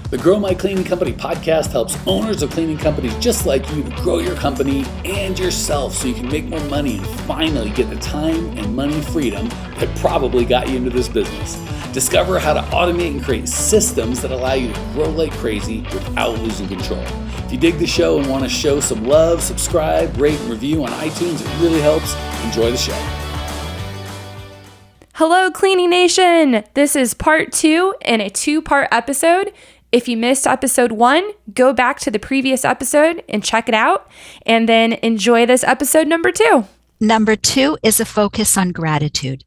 The Grow My Cleaning Company podcast helps owners of cleaning companies just like you to grow your company and yourself so you can make more money and finally get the time and money freedom that probably got you into this business. Discover how to automate and create systems that allow you to grow like crazy without losing control. If you dig the show and want to show some love, subscribe, rate, and review on iTunes. It really helps. Enjoy the show. Hello, Cleaning Nation. This is part 2 in a 2-part episode. If you missed episode 1, go back to the previous episode and check it out, and then enjoy this episode number 2. Number 2 is a focus on gratitude.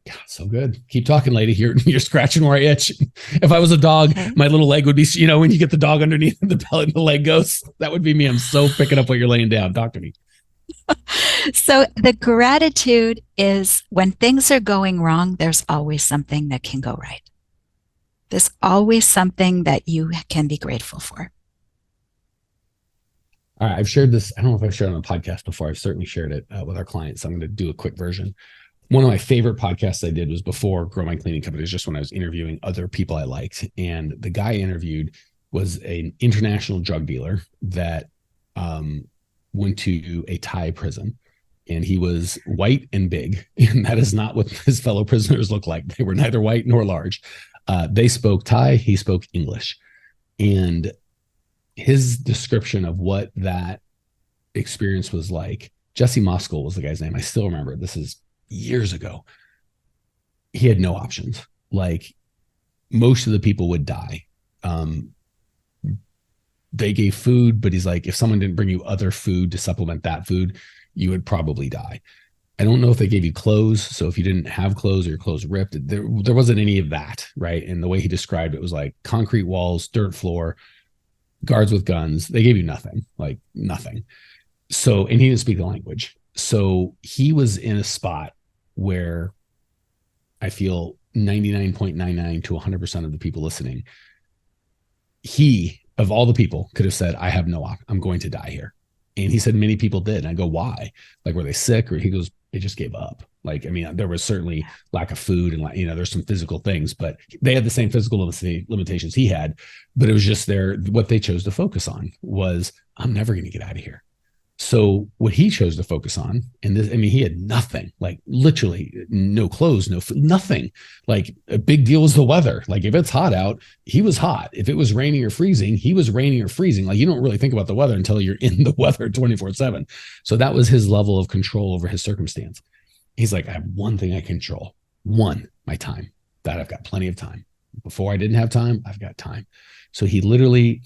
God, so good. Keep talking, lady. You're scratching where I itch. If I was a dog, my little leg would be, when you get the dog underneath the belly and the leg goes, that would be me. I'm so picking up what you're laying down. Talk to me. So the gratitude is when things are going wrong, there's always something that can go right. There's always something that you can be grateful for. All right. I've shared this. I don't know if I've shared it on a podcast before. I've certainly shared it with our clients. So I'm going to do a quick version. One of my favorite podcasts I did was before Grow My Cleaning Company, just when I was interviewing other people I liked. And the guy I interviewed was an international drug dealer that went to a Thai prison. And he was white and big. And that is not what his fellow prisoners look like. They were neither white nor large. They spoke Thai, he spoke English. And his description of what that experience was like, Jesse Moskal was the guy's name. I still remember. This is years ago. He had no options. Like, most of the people would die. They gave food, but he's like, if someone didn't bring you other food to supplement that food, you would probably die. I don't know if they gave you clothes. So if you didn't have clothes or your clothes ripped, there wasn't any of that, right? And the way he described it was like concrete walls, dirt floor, guards with guns. They gave you nothing, like nothing. So, and he didn't speak the language. So he was in a spot where I feel 99.99 to 100% of the people listening, he, of all the people, could have said, I have no option. I'm going to die here. And he said many people did. And I go, why? Like, were they sick? Or he goes, they just gave up. Like, I mean, there was certainly lack of food and, there's some physical things, but they had the same physical limitations he had. But it was just what they chose to focus on was, I'm never going to get out of here. So what he chose to focus on, and this, I mean, he had nothing, like literally no clothes, no food, nothing. Like, a big deal was the weather. Like, if it's hot out, he was hot. If it was raining or freezing, he was raining or freezing. Like, you don't really think about the weather until you're in the weather 24/7. So that was his level of control over his circumstance. He's like, I have one thing I control. One, my time. That I've got plenty of time. Before I didn't have time, I've got time. So he literally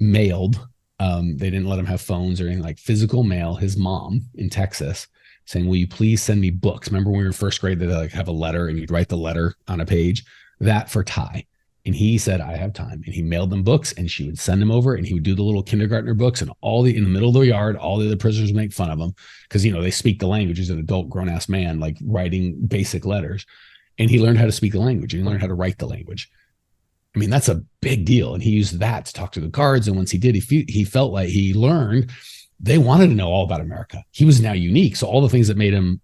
mailed, they didn't let him have phones or anything, like physical mail, his mom in Texas saying, will you please send me books? Remember when we were in first grade, they like have a letter and you'd write the letter on a page, that for Ty. And he said, I have time. And he mailed them books and she would send them over and he would do the little kindergartner books and in the middle of the yard, all the other prisoners make fun of him because, they speak the language. He's an adult grown ass man, like writing basic letters. And he learned how to speak the language and he learned how to write the language. I mean, that's a big deal. And he used that to talk to the guards. And once he did, he felt like he learned they wanted to know all about America. He was now unique. So all the things that made him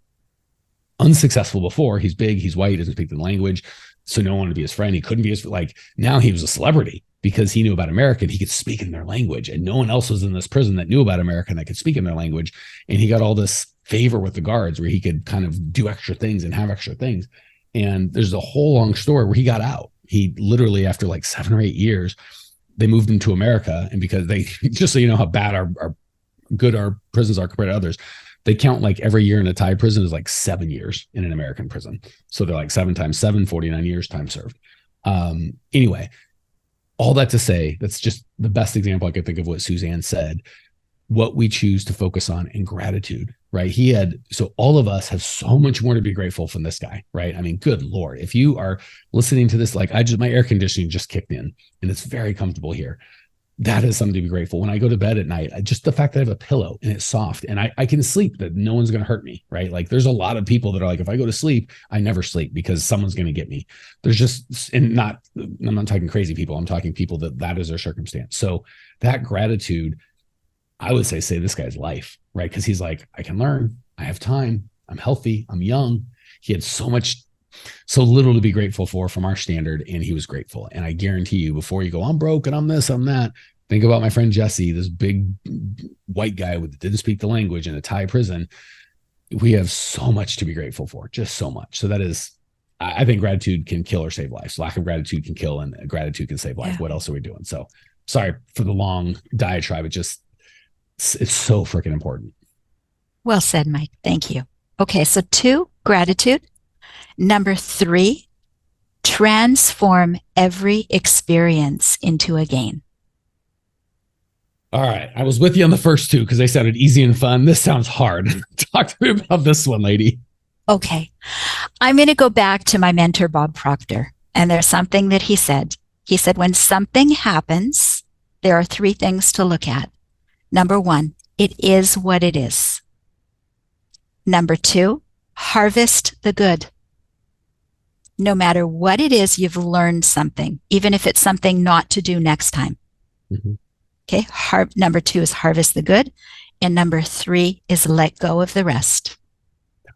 unsuccessful before, he's big, he's white, doesn't speak the language. So no one wanted to be his friend. He couldn't be now he was a celebrity because he knew about America and he could speak in their language. And no one else was in this prison that knew about America and that could speak in their language. And he got all this favor with the guards where he could kind of do extra things and have extra things. And there's a whole long story where he got out. He literally, after like 7 or 8 years, they moved him to America. And because they, just so you know how bad our good our prisons are compared to others, they count like every year in a Thai prison is like 7 years in an American prison. So they're like 7 times 7, 49 years time served. Anyway, all that to say, that's just the best example I could think of what Suzanne said, what we choose to focus on in gratitude, right? So all of us have so much more to be grateful from this guy, right? I mean, good Lord, if you are listening to this, like my air conditioning just kicked in and it's very comfortable here. That is something to be grateful. When I go to bed at night, just the fact that I have a pillow and it's soft and I can sleep, that no one's going to hurt me, right? Like, there's a lot of people that are like, if I go to sleep, I never sleep because someone's going to get me. I'm not talking crazy people. I'm talking people that is their circumstance. So that gratitude, I would say this guy's life, right? Because he's like, I can learn, I have time, I'm healthy, I'm young. He had so much So little to be grateful for from our standard. And he was grateful. And I guarantee you, before you go, I'm broke and I'm this, I'm that, think about my friend Jesse, this big white guy that didn't speak the language in a Thai prison. We have so much to be grateful for, just so much. So that is, I think gratitude can kill or save lives. Lack of gratitude can kill and gratitude can save life. Yeah. What else are we doing? So sorry for the long diatribe. It's so freaking important. Well said, Mike. Thank you. Okay. So 2, gratitude. Number 3, transform every experience into a gain. All right. I was with you on the first 2 because they sounded easy and fun. This sounds hard. Talk to me about this one, lady. Okay. I'm going to go back to my mentor, Bob Proctor. And there's something that he said. He said, when something happens, there are 3 things to look at. Number 1, it is what it is. Number 2, harvest the good. No matter what it is, you've learned something, even if it's something not to do next time. Mm-hmm. Okay. Number 2 is harvest the good. And number 3 is let go of the rest.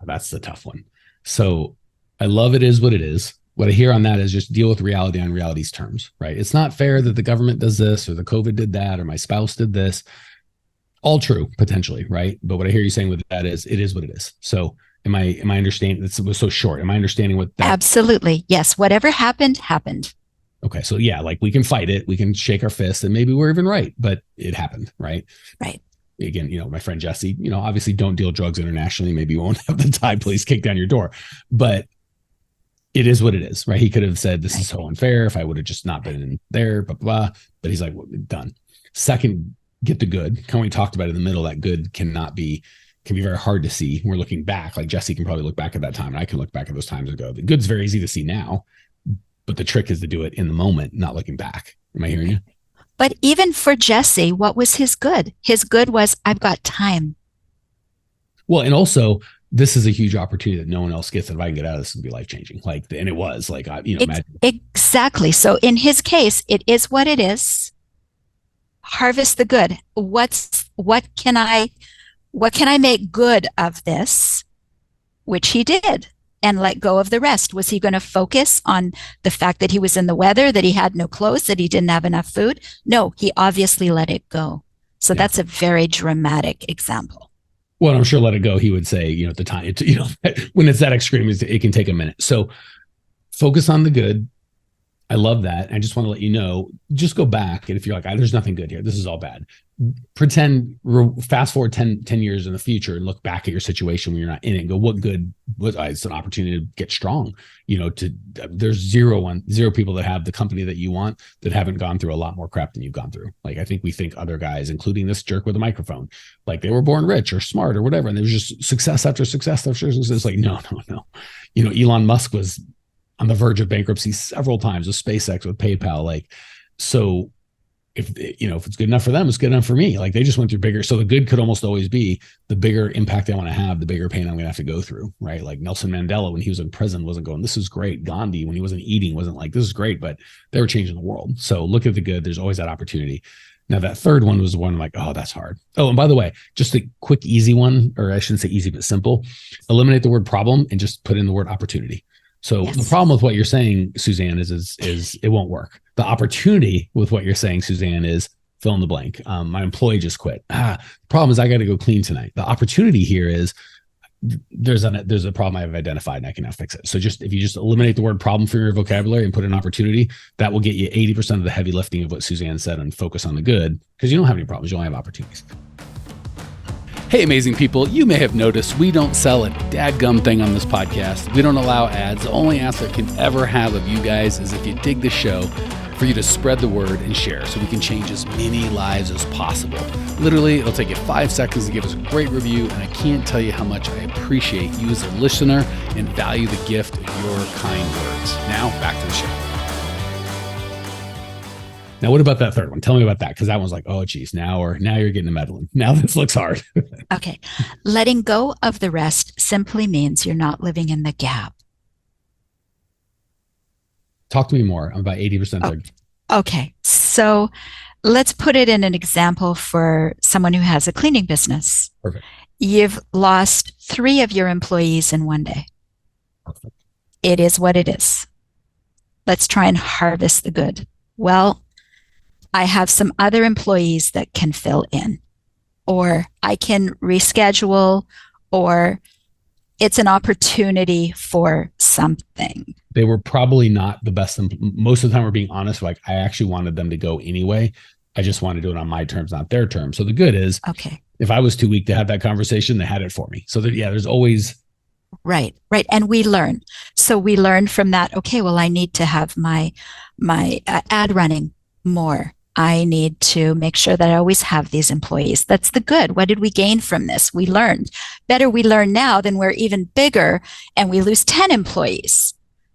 That's the tough one. So I love it is what it is. What I hear on that is just deal with reality on reality's terms, right? It's not fair that the government does this or the COVID did that or my spouse did this. All true, potentially, right? But what I hear you saying with that is it is what it is. So am I understanding? This was so short. Am I understanding what that? Absolutely. Yes. Whatever happened, happened. Okay. So yeah, like we can fight it. We can shake our fists and maybe we're even right, but it happened, right? Right. Again, my friend Jesse, obviously don't deal drugs internationally. Maybe you won't have the Thai police kick down your door, but it is what it is, right? He could have said, this is so unfair. If I would have just not been in there, blah, blah, but he's like, well, done. Second, get the good. Kind of we talked about in the middle, that good can be very hard to see. We're looking back, like Jesse can probably look back at that time and I can look back at those times and go, the good's very easy to see now, but the trick is to do it in the moment, not looking back. Am I hearing you? But even for Jesse, what was his good? His good was, I've got time. Well, and also this is a huge opportunity that no one else gets. If I can get out of this, it'll be life-changing. And it was like, imagine. Exactly. So in his case, it is what it is. Harvest the good. What can I make good of this? Which he did, and let go of the rest. Was he going to focus on the fact that he was in the weather, that he had no clothes, that he didn't have enough food? No, he obviously let it go. So that's a very dramatic example. Well, I'm sure let it go. He would say, at the time, when it's that extreme, it can take a minute. So focus on the good. I love that. I just want to let you know, just go back. And if you're like, there's nothing good here, this is all bad. Fast forward 10 years in the future and look back at your situation when you're not in it and go, what good was it's an opportunity to get strong. There's zero people that have the company that you want that haven't gone through a lot more crap than you've gone through. Like, I think we think other guys, including this jerk with a microphone, like they were born rich or smart or whatever. And there was just success after success after success. It's like, no. Elon Musk was on the verge of bankruptcy several times with SpaceX, with PayPal. Like, so if it's good enough for them, it's good enough for me. Like, they just went through bigger. So the good could almost always be the bigger impact I want to have, the bigger pain I'm going to have to go through. Right. Like Nelson Mandela, when he was in prison, wasn't going, this is great. Gandhi, when he wasn't eating, wasn't like, this is great, but they were changing the world. So look at the good. There's always that opportunity. Now that third one was the one I'm like, oh, that's hard. Oh, and by the way, just a quick, easy one, or I shouldn't say easy, but simple. Eliminate the word problem and just put in the word opportunity. So the problem with what you're saying, Suzanne, is it won't work. The opportunity with what you're saying, Suzanne, is fill in the blank. My employee just quit. The problem is I got to go clean tonight. The opportunity here is there's a problem I've identified and I can now fix it. So if you just eliminate the word problem from your vocabulary and put an opportunity, that will get you 80% of the heavy lifting of what Suzanne said and focus on the good, because you don't have any problems. You only have opportunities. Hey, amazing people, you may have noticed we don't sell a dadgum thing on this podcast. We don't allow ads. The only ask I can ever have of you guys is if you dig the show, for you to spread the word and share so we can change as many lives as possible. Literally, it'll take you 5 seconds to give us a great review, and I can't tell you how much I appreciate you as a listener and value the gift of your kind words. Now, back to the show. Now, what about that third one? Tell me about that, because that one's like, oh, geez, now you're getting a meddling. Now this looks hard. Okay. Letting go of the rest simply means you're not living in the gap. Talk to me more. I'm about 80% there. Okay. So let's put it in an example for someone who has a cleaning business. Perfect. You've lost 3 of your employees in one day. Perfect. it is what it is. Let's try and harvest the good. Well, I have some other employees that can fill in, or I can reschedule, or it's an opportunity for something. They were probably not the best. Most of the time, we're being honest. Like, I actually wanted them to go anyway. I just want to do it on my terms, not their terms. So the good is, okay, if I was too weak to have that conversation, they had it for me. So that, yeah, there's always. Right. And we learn. So we learn from that. Okay, well, I need to have my ad running more. I need to make sure that I always have these employees. That's the good. What did we gain from this? We learned. Better we learn now than we're even bigger and we lose 10 employees.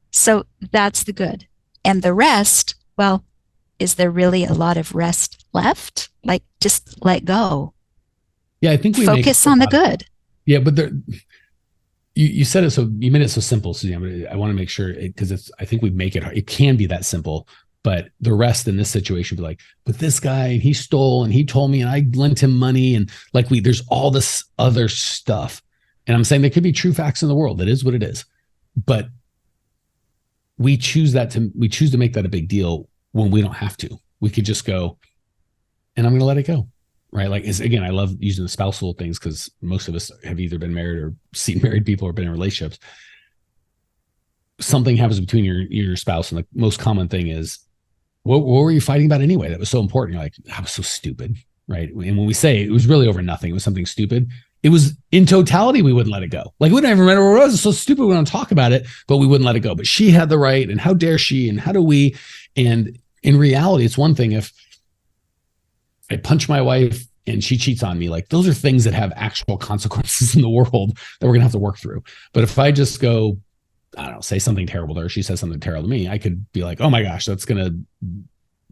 So that's the good. And the rest, well, is there really a lot of rest left? Like, just let go. Yeah, I think we focus on the good. Yeah, but you said it so, you made it so simple, Suzanne. I want to make sure, because I think we make it hard. It can be that simple. But the rest in this situation be like, but this guy, he stole and he told me and I lent him money. And like there's all this other stuff. And I'm saying there could be true facts in the world. It is what it is. But we choose to make that a big deal when we don't have to. We could just go, and I'm going to let it go. Right. Like, again, I love using the spousal things because most of us have either been married or seen married people or been in relationships. Something happens between your spouse. And the most common thing is, what were you fighting about anyway? That was so important. You're like, that was so stupid. Right. And when we say it was really over nothing, it was something stupid. It was in totality, we wouldn't let it go. Like, we didn't even remember what it was. It's so stupid. We don't talk about it, but we wouldn't let it go. But she had the right. And how dare she? And how do we? And in reality, it's one thing if I punch my wife and she cheats on me, like, those are things that have actual consequences in the world that we're going to have to work through. But if I just go, I don't know, say something terrible to her, she says something terrible to me, I could be like, oh my gosh, that's going to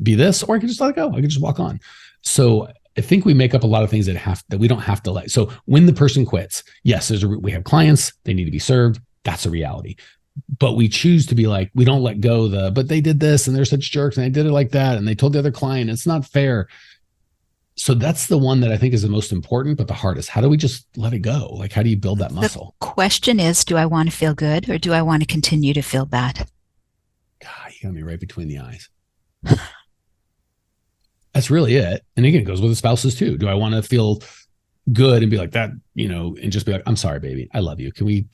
be this, or I could just let it go. I could just walk on. So I think we make up a lot of things that we don't have to let. So when the person quits, yes, we have clients, they need to be served. That's a reality. But we choose to be like, we don't let go but they did this and they're such jerks and they did it like that. And they told the other client, it's not fair. So that's the one that I think is the most important, but the hardest. How do we just let it go? Like, how do you build that muscle? The question is, do I want to feel good or do I want to continue to feel bad? God, you got me right between the eyes. That's really it. And again, it goes with the spouses too. Do I want to feel good and be like that, and just be like, I'm sorry, baby, I love you. Can we?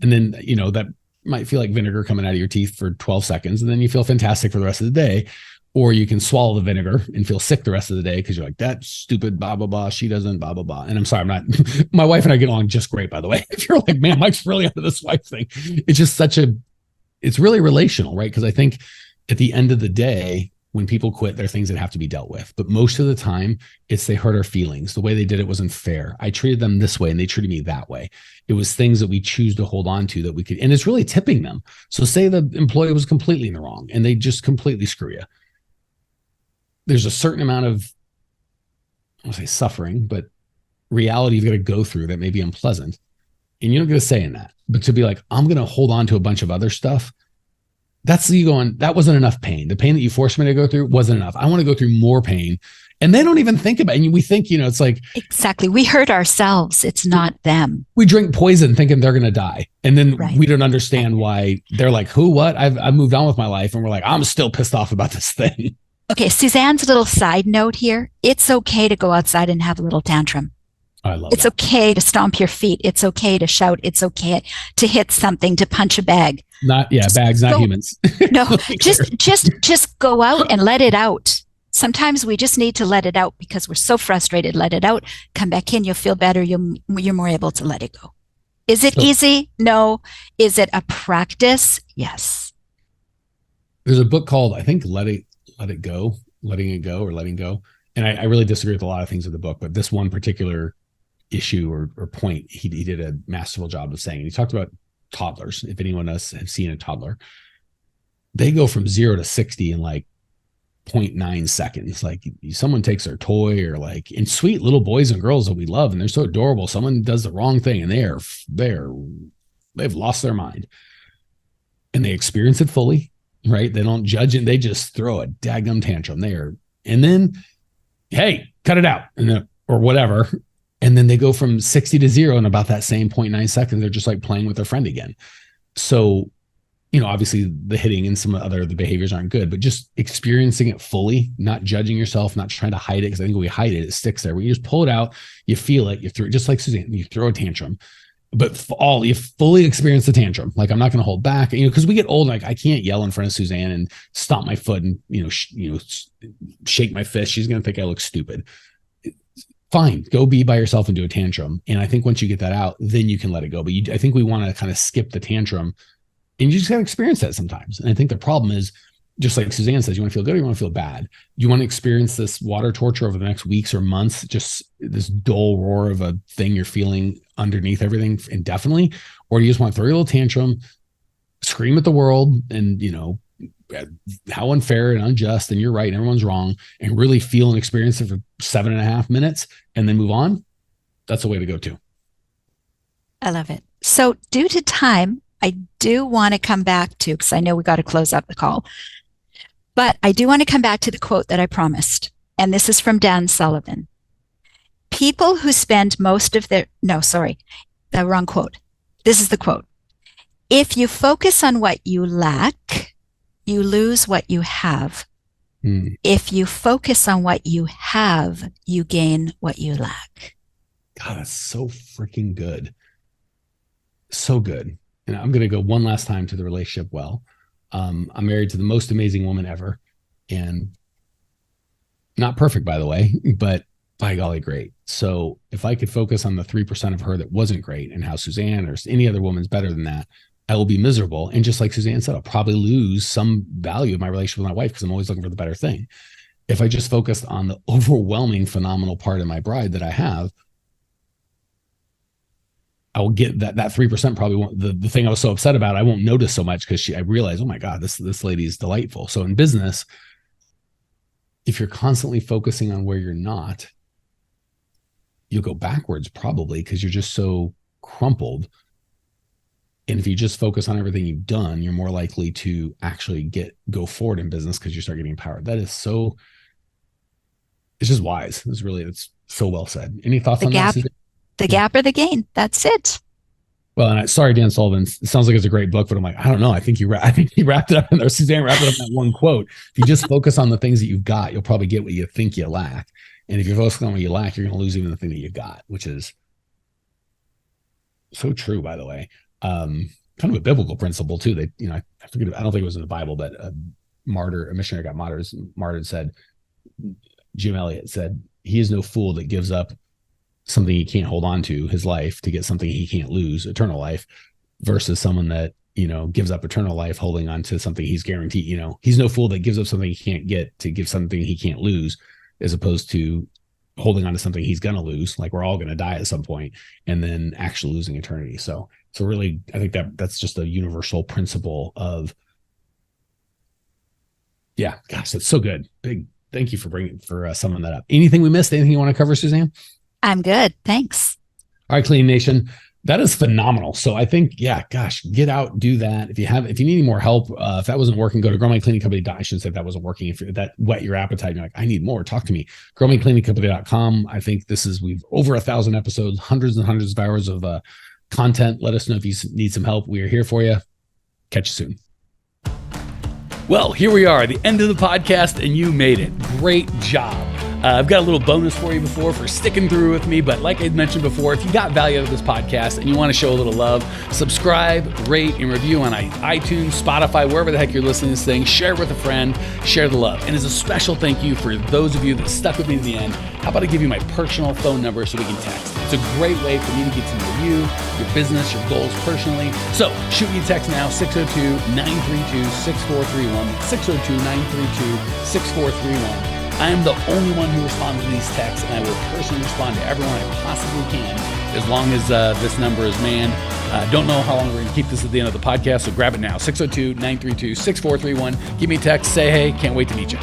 And then, that might feel like vinegar coming out of your teeth for 12 seconds. And then you feel fantastic for the rest of the day. Or you can swallow the vinegar and feel sick the rest of the day because you're like, that stupid blah, blah, blah. She doesn't blah, blah, blah. And I'm sorry, I'm not, my wife and I get along just great, by the way. If you're like, man, Mike's really into this wife thing. It's just it's really relational, right? Because I think at the end of the day, when people quit, there are things that have to be dealt with. But most of the time, they hurt our feelings. The way they did it wasn't fair. I treated them this way and they treated me that way. It was things that we choose to hold on to that we could, and it's really tipping them. So say the employee was completely in the wrong and they just completely screw you. There's a certain amount of, I won't say suffering, but reality you've got to go through that may be unpleasant. And you don't get a say in that. But to be like, I'm going to hold on to a bunch of other stuff, that's you going, that wasn't enough pain. The pain that you forced me to go through wasn't enough. I want to go through more pain. And they don't even think about it. And we think, it's like. Exactly. We hurt ourselves. It's not them. We drink poison thinking they're going to die. And then we don't understand why they're like, who, what? I've moved on with my life. And we're like, I'm still pissed off about this thing. Okay, Suzanne's little side note here. It's okay to go outside and have a little tantrum. I love It's that. okay to stomp your feet. It's okay to shout. It's okay to hit something, to punch a bag. Bags, not humans. No, just go out and let it out. Sometimes we just need to let it out because we're so frustrated. Let it out. Come back in. You'll feel better. You're more able to let it go. Is it easy? No. Is it a practice? Yes. There's a book called, I think, letting it go. And I really disagree with a lot of things in the book, but this one particular issue or point, he did a masterful job of saying, and he talked about toddlers. If anyone else has seen a toddler, they go from 0 to 60 in like 0.9 seconds. Like, someone takes their toy and sweet little boys and girls that we love, and they're so adorable. Someone does the wrong thing and they've lost their mind and they experience it fully. Right? They don't judge it. They just throw a daggum tantrum and then, hey, cut it out or whatever. And then they go from 60 to 0 in about that same 0.9 seconds. They're just like playing with their friend again. So obviously the hitting and some other the behaviors aren't good, but just experiencing it fully, not judging yourself, not trying to hide it. Because I think when we hide it, it sticks there. When you just pull it out, you feel it, you throw it, just like Suzanne, you throw a tantrum, but you fully experience the tantrum. Like, I'm not going to hold back, because we get old. Like, I can't yell in front of Suzanne and stomp my foot and, shake my fist. She's going to think I look stupid. Fine, go be by yourself and do a tantrum. And I think once you get that out, then you can let it go. But I think we want to kind of skip the tantrum. And you just got to experience that sometimes. And I think the problem is, just like Suzanne says, you want to feel good or you want to feel bad? You want to experience this water torture over the next weeks or months, just this dull roar of a thing you're feeling underneath everything indefinitely? Or do you just want to throw your little tantrum, scream at the world and, how unfair and unjust and you're right and everyone's wrong, and really feel and experience it for 7.5 minutes and then move on? That's the way to go too. I love it. So due to time, I do want to come back to, because I know we got to close up the call, but I do want to come back to the quote that I promised. And this is from Dan Sullivan. People who spend most of their, no, sorry, the wrong quote. This is the quote. If you focus on what you lack, you lose what you have. If you focus on what you have, you gain what you lack. God, that's so freaking good. So good. And I'm going to go one last time to the relationship well. I'm married to the most amazing woman ever, and not perfect, by the way, but by golly, great. So if I could focus on the 3% of her that wasn't great and how Suzanne or any other woman's better than that, I will be miserable. And just like Suzanne said, I'll probably lose some value of my relationship with my wife because I'm always looking for the better thing. If I just focused on the overwhelming, phenomenal part of my bride that I have, I will get that 3% probably won't, the thing I was so upset about, I won't notice so much because I realize, oh my God, this lady is delightful. So in business, if you're constantly focusing on where you're not, you'll go backwards probably because you're just so crumpled. And if you just focus on everything you've done, you're more likely to actually go forward in business because you start getting empowered. That is so, it's just wise. It's so well said. Any thoughts on that? The gap or the gain. That's it. Well, and sorry, Dan Sullivan. It sounds like it's a great book, but I'm like, I don't know. I think he wrapped it up in there. Suzanne wrapped it up in that one quote. If you just focus on the things that you've got, you'll probably get what you think you lack. And if you're focusing on what you lack, you're going to lose even the thing that you got, which is so true, by the way. Kind of a biblical principle too. That, I don't think it was in the Bible, but a missionary got martyred, said, Jim Elliot said, he is no fool that gives up something he can't hold on to, his life, to get something he can't lose, eternal life, versus someone that, gives up eternal life holding on to something he's guaranteed. He's no fool that gives up something he can't get to give something he can't lose, as opposed to holding on to something he's going to lose. Like, we're all going to die at some point, and then actually losing eternity. So really, I think that's just a universal principle of, yeah, gosh, that's so good. Big thank you for summing that up. Anything we missed? Anything you want to cover, Suzanne? I'm good. Thanks. All right, Clean Nation. That is phenomenal. So I think, yeah, gosh, get out, do that. If you need any more help, if that wasn't working, go to growmycleaningcompany.com. I shouldn't say if that wasn't working. If that whet your appetite, and you're like, I need more, talk to me. growmycleaningcompany.com. I think we've over 1,000 episodes, hundreds and hundreds of hours of content. Let us know if you need some help. We are here for you. Catch you soon. Well, here we are, the end of the podcast, and you made it. Great job. I've got a little bonus for you for sticking through with me, but like I mentioned before, if you got value out of this podcast and you want to show a little love, subscribe, rate, and review on iTunes, Spotify, wherever the heck you're listening to this thing. Share it with a friend, share the love. And as a special thank you for those of you that stuck with me to the end, how about I give you my personal phone number so we can text? It's a great way for me to get to know you, your business, your goals personally. So shoot me a text now, 602-932-6431, 602-932-6431. I am the only one who responds to these texts, and I will personally respond to everyone I possibly can as long as this number is manned. Don't know how long we're going to keep this at the end of the podcast, so grab it now, 602-932-6431. Give me a text, say hey, can't wait to meet you.